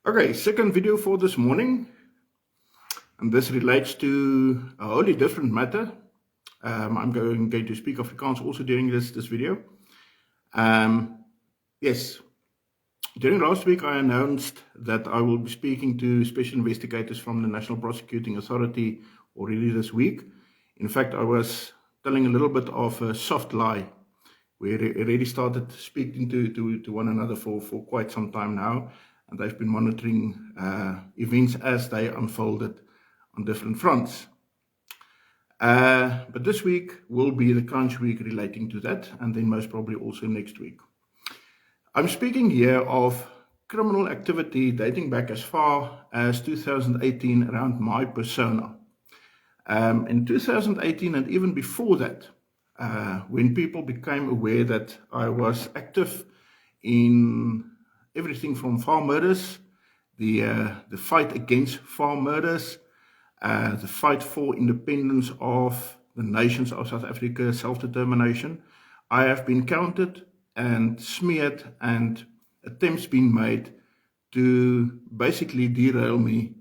Okay, second video for this morning, and this relates to a wholly different matter. I'm going to speak Afrikaans also during this video. Yes, during last week I announced that I will be speaking to special investigators from the National Prosecuting Authority already this week. In fact, I was telling a little bit of a soft lie. We already started speaking to one another for quite some time now, and they've been monitoring events as they unfolded on different fronts. But this week will be the crunch week relating to that, and then most probably also next week. I'm speaking here of criminal activity dating back as far as 2018 around my persona. In 2018 and even before that, when people became aware that I was active in everything from farm murders, the fight against farm murders, the fight for independence of the nations of South Africa, self-determination, I have been counted and smeared and attempts been made to basically derail me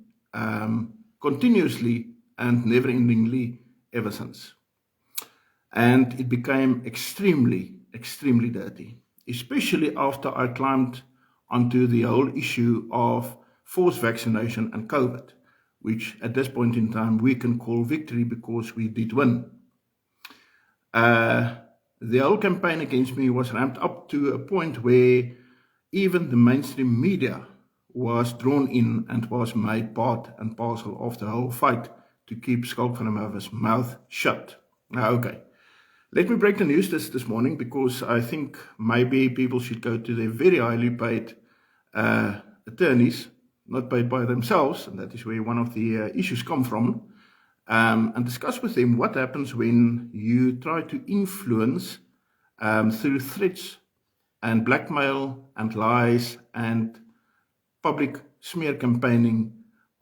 continuously and never-endingly ever since. And it became extremely dirty, especially after I climbed onto the whole issue of forced vaccination and COVID, which at this point in time we can call victory because we did win. The whole campaign against me was ramped up to a point where even the mainstream media was drawn in and was made part and parcel of the whole fight to keep Skalk van der Merwe's mouth shut. Now, okay. Let me break the news this morning because I think maybe people should go to their very highly paid attorneys, not paid by themselves, and that is where one of the issues come from, and discuss with them what happens when you try to influence through threats and blackmail and lies and public smear campaigning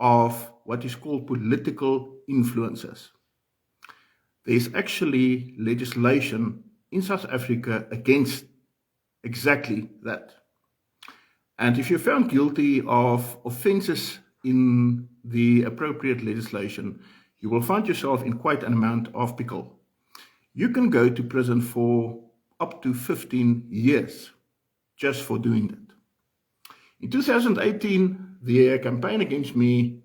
of what is called political influencers. There's actually legislation in South Africa against exactly that. And if you're found guilty of offenses in the appropriate legislation, you will find yourself in quite an amount of pickle. You can go to prison for up to 15 years just for doing that. In 2018, the campaign against me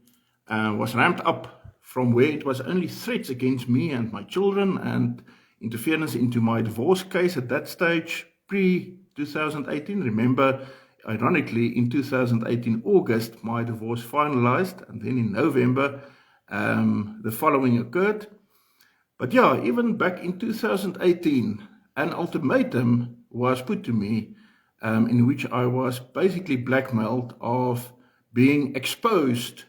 was ramped up from where it was only threats against me and my children and interference into my divorce case at that stage, pre-2018. Remember, ironically, in 2018 August, my divorce finalized, and then in November, the following occurred. But yeah, even back in 2018, an ultimatum was put to me in which I was basically blackmailed of being exposed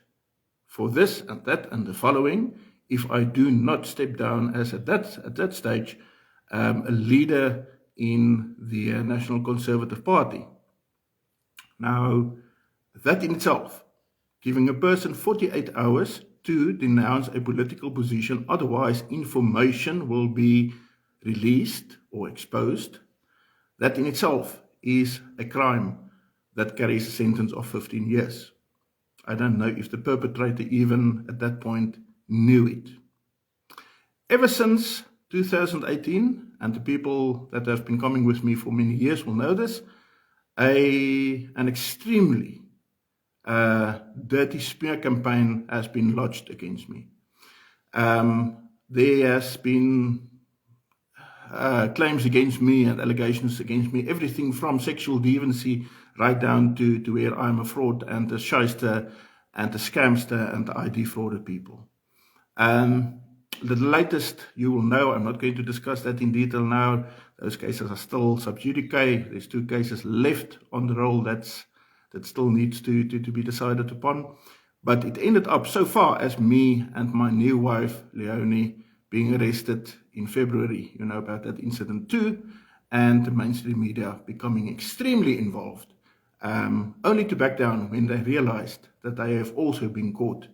for this and that and the following if I do not step down as at that stage a leader in the National Conservative Party. Now, that in itself, giving a person 48 hours to denounce a political position, otherwise information will be released or exposed, that in itself is a crime that carries a sentence of 15 years. I don't know if the perpetrator even at that point knew it. Ever since 2018, and the people that have been coming with me for many years will know this, an extremely dirty smear campaign has been lodged against me. There has been claims against me and allegations against me, everything from sexual deviancy right down to where I'm a fraud and a shyster and a scamster and I defrauded people. The latest, you will know, I'm not going to discuss that in detail now. Those cases are still sub judice. There's 2 cases left on the roll that still needs to be decided upon. But it ended up so far as me and my new wife, Leonie, being arrested in February. You know about that incident too. And the mainstream media becoming extremely involved, only to back down when they realized that they have also been caught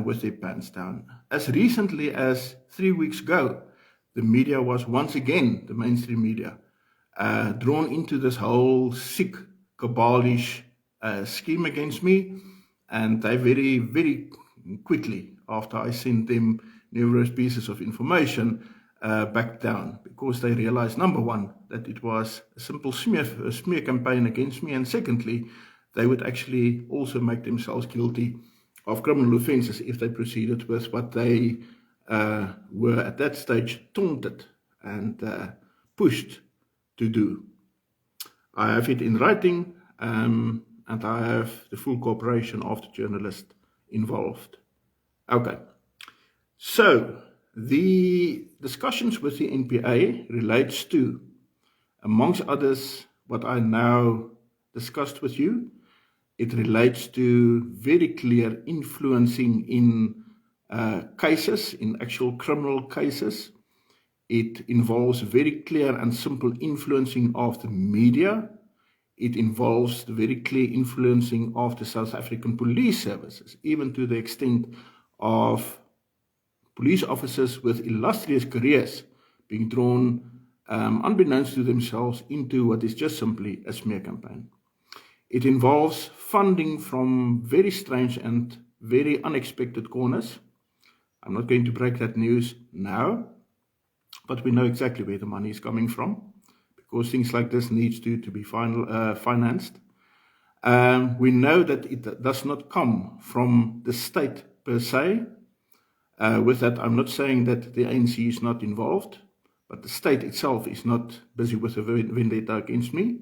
with their pants down. As recently as 3 weeks ago, the media was once again, the mainstream media, drawn into this whole sick, cabalish scheme against me, and they very, very quickly, after I sent them numerous pieces of information, backed down, because they realized, number one, that it was a simple smear campaign against me, and secondly, they would actually also make themselves guilty of criminal offences if they proceeded with what they were at that stage taunted and pushed to do. I have it in writing, and I have the full cooperation of the journalist involved. Okay, so the discussions with the NPA relates to, amongst others, what I now discussed with you. It relates to very clear influencing in cases, in actual criminal cases. It involves very clear and simple influencing of the media. It involves the very clear influencing of the South African police services, even to the extent of police officers with illustrious careers being drawn, unbeknownst to themselves, into what is just simply a smear campaign. It involves funding from very strange and very unexpected corners. I'm not going to break that news now, but we know exactly where the money is coming from, because things like this needs to be financed. We know that it does not come from the state per se. With that, I'm not saying that the ANC is not involved, but the state itself is not busy with a vendetta against me.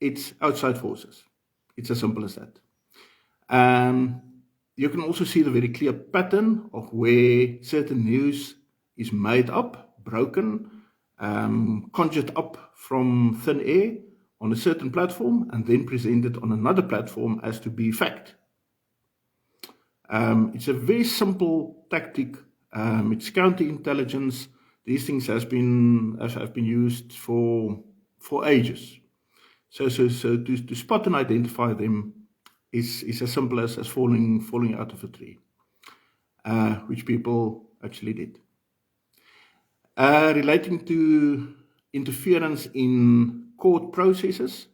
It's outside forces. It's as simple as that. You can also see the very clear pattern of where certain news is made up, broken, conjured up from thin air on a certain platform and then presented on another platform as to be fact. It's a very simple tactic. It's counterintelligence. These things have been used for ages. So to spot and identify them is as simple as falling out of a tree, which people actually did. Relating to interference in court processes,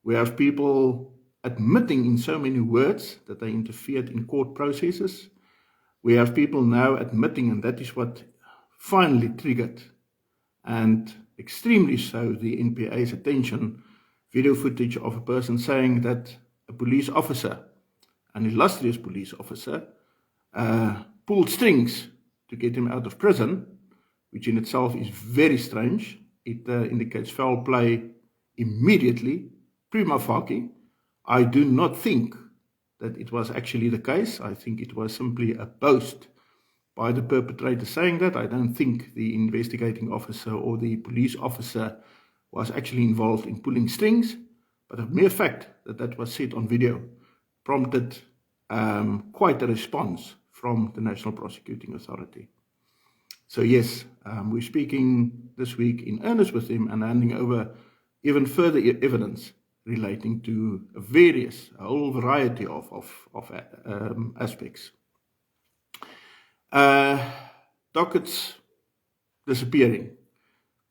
we have people admitting in so many words that they interfered in court processes. We have people now admitting, and that is what finally triggered, and extremely so, the NPA's attention, video footage of a person saying that a police officer, an illustrious police officer, pulled strings to get him out of prison, which in itself is very strange. It indicates foul play immediately, prima facie. I do not think that it was actually the case. I think it was simply a boast by the perpetrator saying that. I don't think the investigating officer or the police officer was actually involved in pulling strings, but the mere fact that that was said on video prompted quite a response from the National Prosecuting Authority. So yes, we're speaking this week in earnest with him and handing over even further evidence relating to a whole variety of aspects. Dockets disappearing,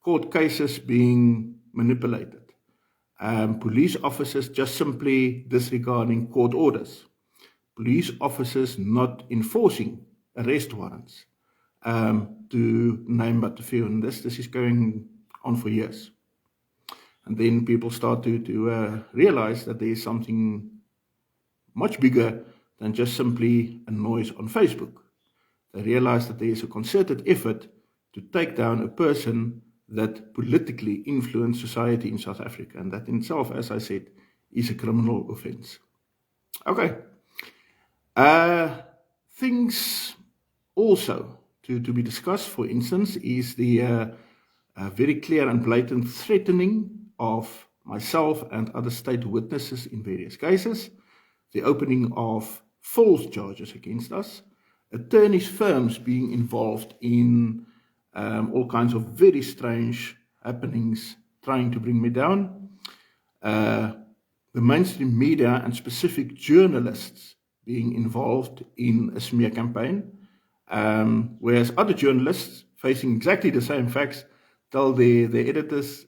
court cases being manipulated, police officers just simply disregarding court orders, police officers not enforcing arrest warrants, to name but a few. And this is going on for years. And then people start to realize that there is something much bigger than just simply a noise on Facebook. They realize that there is a concerted effort to take down a person that politically influenced society in South Africa. And that in itself, as I said, is a criminal offense. Okay. Things also to be discussed, for instance, is the very clear and blatant threatening of myself and other state witnesses in various cases, the opening of false charges against us, attorneys' firms being involved in all kinds of very strange happenings, trying to bring me down, the mainstream media and specific journalists being involved in a smear campaign, whereas other journalists facing exactly the same facts tell their editors,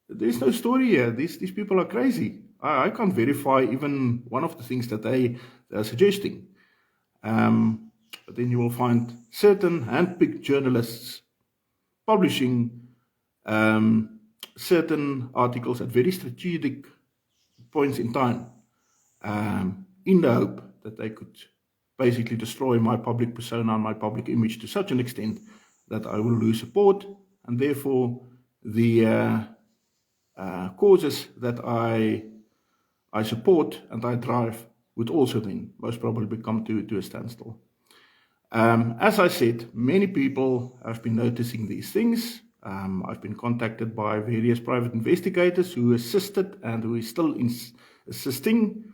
there's no story here, these people are crazy. I can't verify even one of the things that they are suggesting. But then you will find certain handpicked journalists publishing certain articles at very strategic points in time, in the hope that they could basically destroy my public persona and my public image to such an extent that I will lose support, and therefore the causes that I support and I drive would also then most probably come to a standstill. As I said, many people have been noticing these things. I've been contacted by various private investigators who assisted and who is still assisting.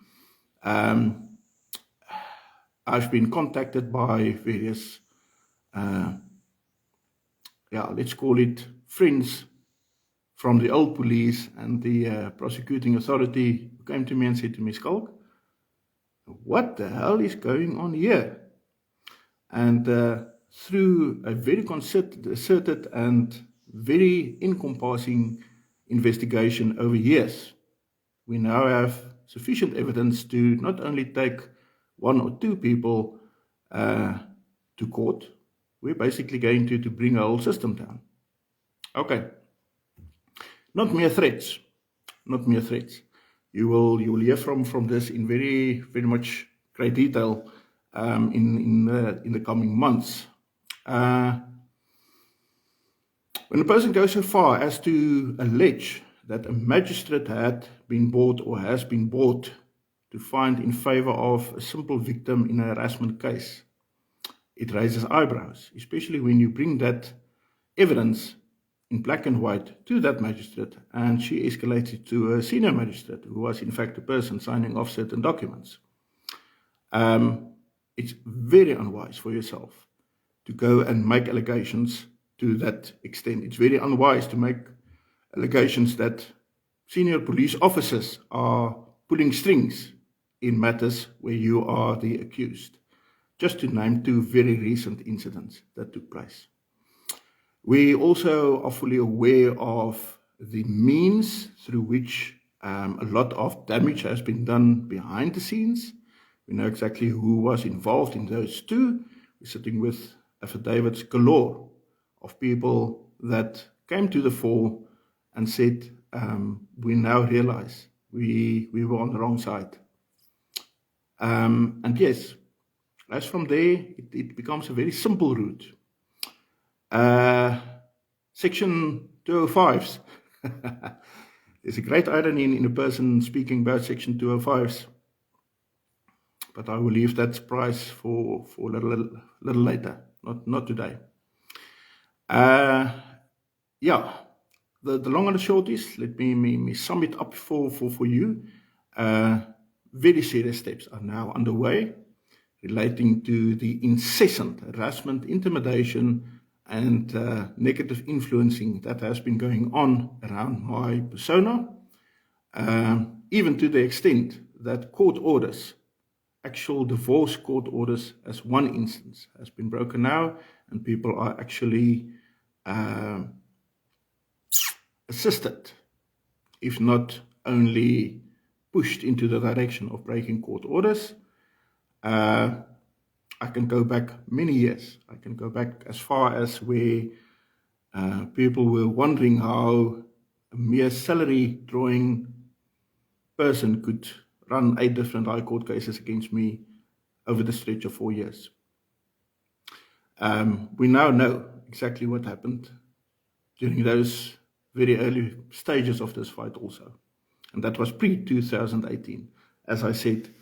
I've been contacted by various, let's call it friends from the old police and the prosecuting authority, who came to me and said to me, Skalk, what the hell is going on here? And through a very concerted and very encompassing investigation over years, we now have sufficient evidence to not only take one or two people to court, we're basically going to bring a whole system down. Okay. Not mere threats. Not mere threats. You will hear from this in very much great detail in the coming months. When a person goes so far as to allege that a magistrate had been bought or has been bought to find in favor of a simple victim in a harassment case, it raises eyebrows, especially when you bring that evidence in black and white to that magistrate, and she escalates it to a senior magistrate who was in fact the person signing off certain documents. It's very unwise for yourself to go and make allegations to that extent. It's very unwise to make allegations that senior police officers are pulling strings in matters where you are the accused. Just to name two very recent incidents that took place. We also are fully aware of the means through which a lot of damage has been done behind the scenes. We know exactly who was involved in those two. We're sitting with affidavits galore of people that came to the fore and said, we now realize we were on the wrong side. And yes, as from there, it becomes a very simple route. Section 205s. There's a great irony in a person speaking about Section 205s, but I will leave that surprise for a little later, not today. The long and the short is, let me sum it up for you. Very serious steps are now underway relating to the incessant harassment, intimidation, and negative influencing that has been going on around my persona, even to the extent that court orders, actual divorce court orders as one instance, has been broken now, and people are actually assisted, if not only pushed into the direction of breaking court orders. I can go back many years. I can go back as far as where people were wondering how a mere salary drawing person could run 8 different high court cases against me over the stretch of 4 years. We now know exactly what happened during those very early stages of this fight also. And that was pre-2018. As I said,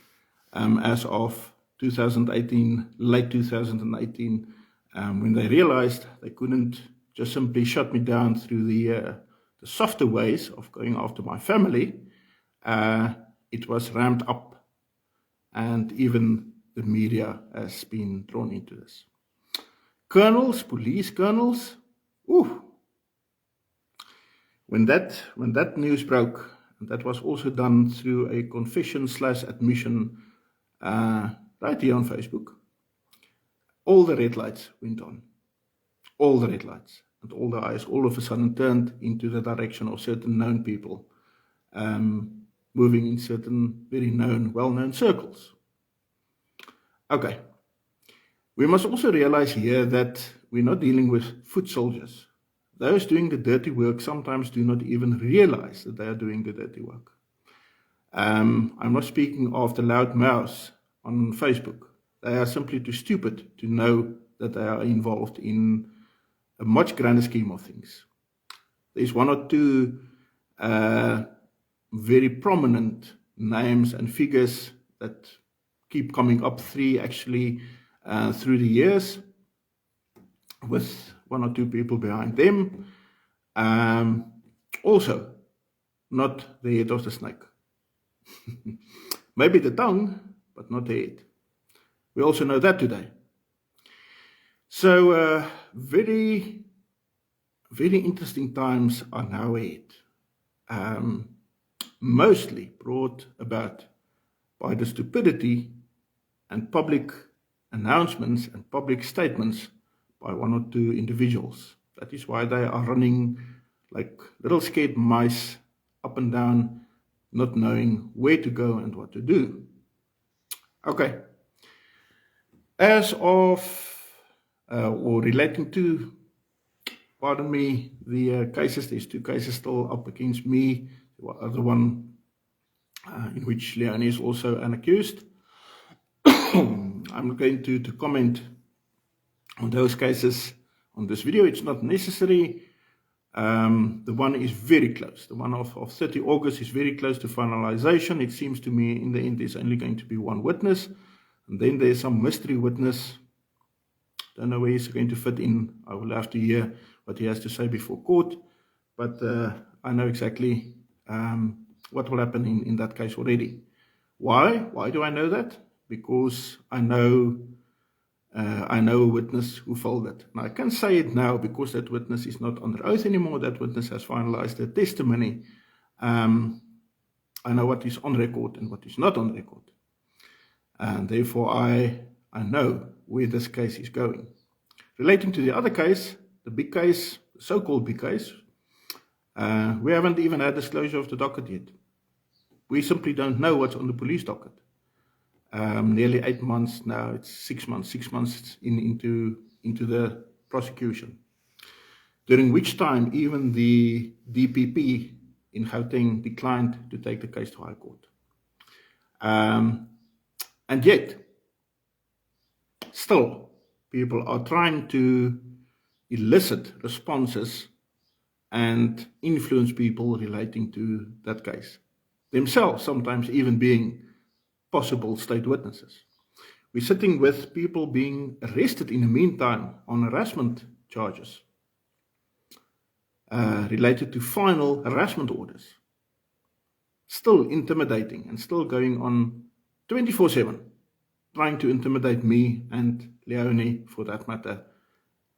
as of 2018, late 2018, when they realized they couldn't just simply shut me down through the softer ways of going after my family, it was ramped up, and even the media has been drawn into this. Colonels, police colonels, when that news broke, and that was also done through a confession/admission right here on Facebook, all the red lights went on. All the red lights. And all the eyes all of a sudden turned into the direction of certain known people. moving in certain very known, well-known circles. Okay. We must also realize here that we're not dealing with foot soldiers. Those doing the dirty work sometimes do not even realize that they are doing the dirty work. I'm not speaking of the loud mouths on Facebook. They are simply too stupid to know that they are involved in a much grander scheme of things. There's one or two very prominent names and figures that keep coming up, three actually, through the years, with one or two people behind them. Also, not the head of the snake. Maybe the tongue, but not the head. We also know that today. So, very, very interesting times are now ahead. Mostly brought about by the stupidity and public announcements and public statements by one or two individuals. That is why they are running like little scared mice up and down, not knowing where to go and what to do. Okay. As of, or relating to, pardon me, the cases, there's two cases still up against me. The other one in which Leonie is also an accused. I'm going to comment on those cases on this video. It's not necessary. The one is very close. The one of 30 August is very close to finalization. It seems to me in the end there's only going to be one witness. And then there's some mystery witness. Don't know where he's going to fit in. I will have to hear what he has to say before court. But I know exactly what will happen in that case already. Why? Why do I know that? Because I know a witness who folded. Now, I can say it now because that witness is not under oath anymore. That witness has finalized their testimony. I know what is on record and what is not on record. And therefore, I know where this case is going. Relating to the other case, the big case, so-called big case, we haven't even had disclosure of the docket yet. We simply don't know what's on the police docket. Nearly 8 months now, it's 6 months, 6 months into the prosecution. During which time even the DPP in Gauteng declined to take the case to High Court. And yet, still, people are trying to elicit responses and influence people relating to that case. Themselves sometimes even being possible state witnesses. We're sitting with people being arrested in the meantime on harassment charges related to final harassment orders. Still intimidating and still going on 24/7, trying to intimidate me and Leonie for that matter,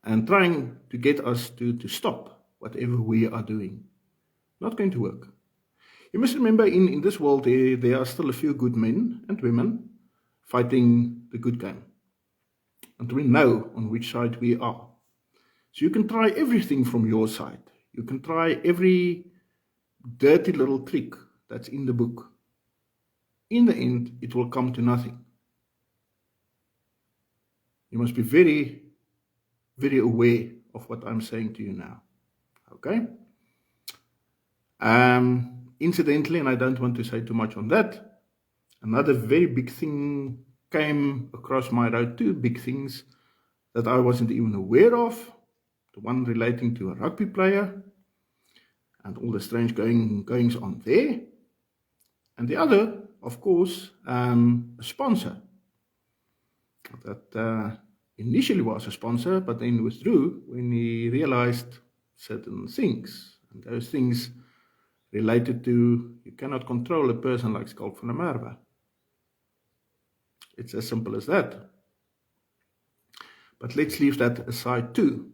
and trying to get us to stop whatever we are doing. Not going to work. You must remember in this world there are still a few good men and women fighting the good game. And we know on which side we are. So you can try everything from your side. You can try every dirty little trick that's in the book. In the end, it will come to nothing. You must be very, very aware of what I'm saying to you now. Okay? Incidentally, and I don't want to say too much on that, another very big thing came across my road, two big things that I wasn't even aware of. The one relating to a rugby player and all the strange goings on there. And the other, of course, a sponsor that initially was a sponsor, but then withdrew when he realized certain things. And those things related to, you cannot control a person like Skalk van der Merwe. It's as simple as that. But let's leave that aside too.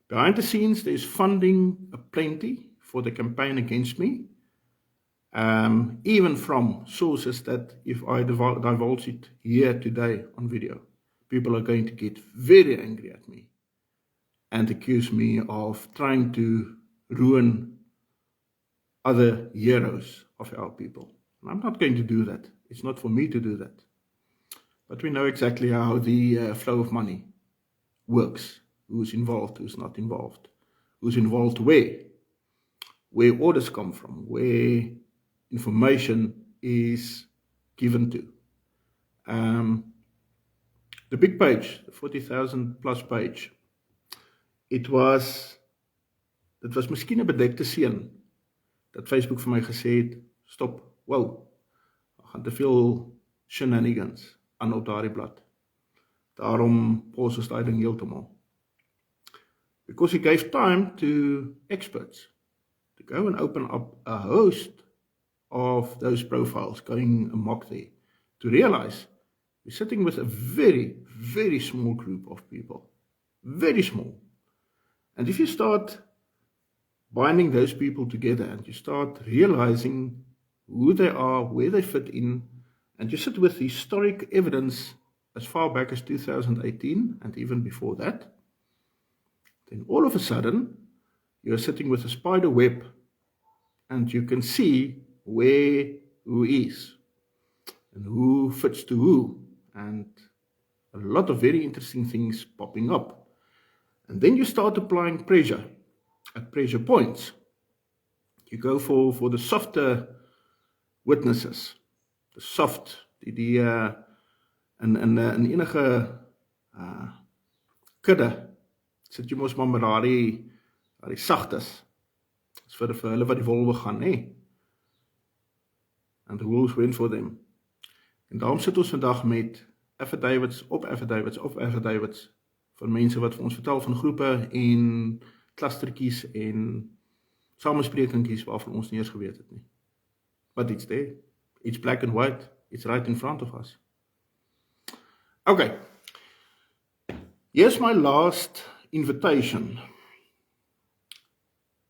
Behind the scenes, there's funding aplenty for the campaign against me. Even from sources that if I divulge it here today on video, people are going to get very angry at me and accuse me of trying to ruin other heroes of our people. And I'm not going to do that. It's not for me to do that. But we know exactly how the flow of money works. Who's involved, who's not involved. Who's involved where orders come from, where information is given to. The big page, the 40,000 plus page, dit was miskien 'n bedekte seën dat Facebook vir my gesê het, stop, wow, daar gaan te veel shenanigans aan op daardie blad. Daarom pause ons daai ding heeltemal. Because he gave time to experts to go and open up a host of those profiles going amok there, to realize we're sitting with a very, very small group of people. Very small. And if you start binding those people together and you start realizing who they are, where they fit in, and you sit with historic evidence as far back as 2018 and even before that, then all of a sudden you're sitting with a spider web and you can see where who is and who fits to who, and a lot of very interesting things popping up. And then you start applying pressure at pressure points. You go for the softer witnesses, the soft, die in enige kudde sit jy mos maar met daardie sagtes. Dis vir hulle wat die wolwe gaan, hè? And the wolves went for them. En daarom sit ons vandag met affidavits op affidavits op affidavits van mense wat vir ons vertel van groepe en klustertjies en samesprekingkies waarvan ons nie eens geweet het nie. But it's there. It's black and white. It's right in front of us. Okay. Here's my last invitation.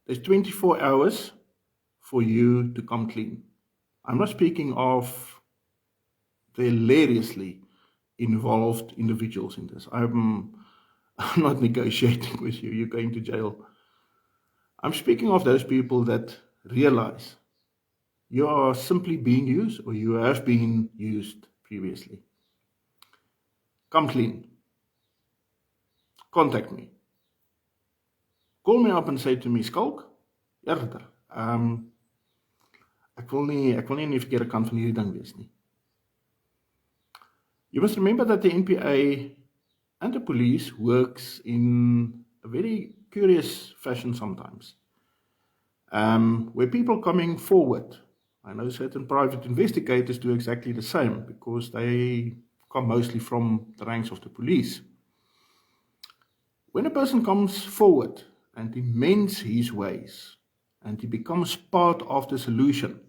There's 24 hours for you to come clean. I'm not speaking of the hilariously involved individuals in this. I'm not negotiating with you. You're going to jail. I'm speaking of those people that realize you are simply being used or you have been used previously. Come clean. Contact me. Call me up and say to me, Skalk, eerder, ek wil nie aan die verkeerde kant van hierdie ding wees nie. You must remember that the NPA and the police works in a very curious fashion sometimes. Where people coming forward, I know certain private investigators do exactly the same because they come mostly from the ranks of the police. When a person comes forward and he mends his ways and he becomes part of the solution,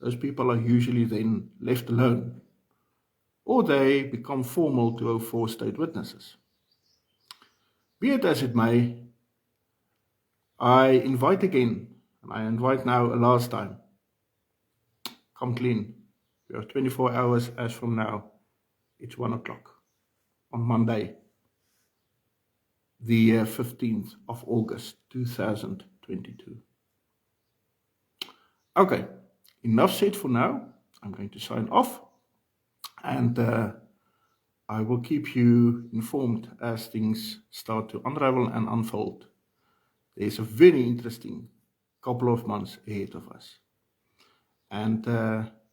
those people are usually then left alone, or they become formal to 04 state witnesses. Be it as it may, I invite again, and I invite now a last time, come clean. We have 24 hours as from now. It's 1 o'clock on Monday, the 15th of August, 2022. Okay, enough said for now. I'm going to sign off. And I will keep you informed as things start to unravel and unfold. There's a very interesting couple of months ahead of us. And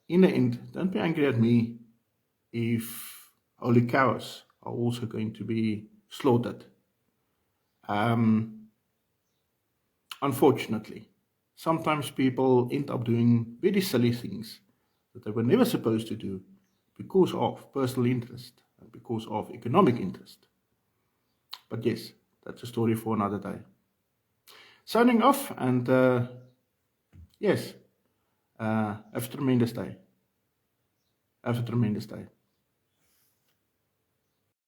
in the end, don't be angry at me if holy cows are also going to be slaughtered. Unfortunately, sometimes people end up doing very silly things that they were never supposed to do, because of personal interest and because of economic interest. But yes, that's a story for another day. Signing off, and yes, have a tremendous day. Have a tremendous day.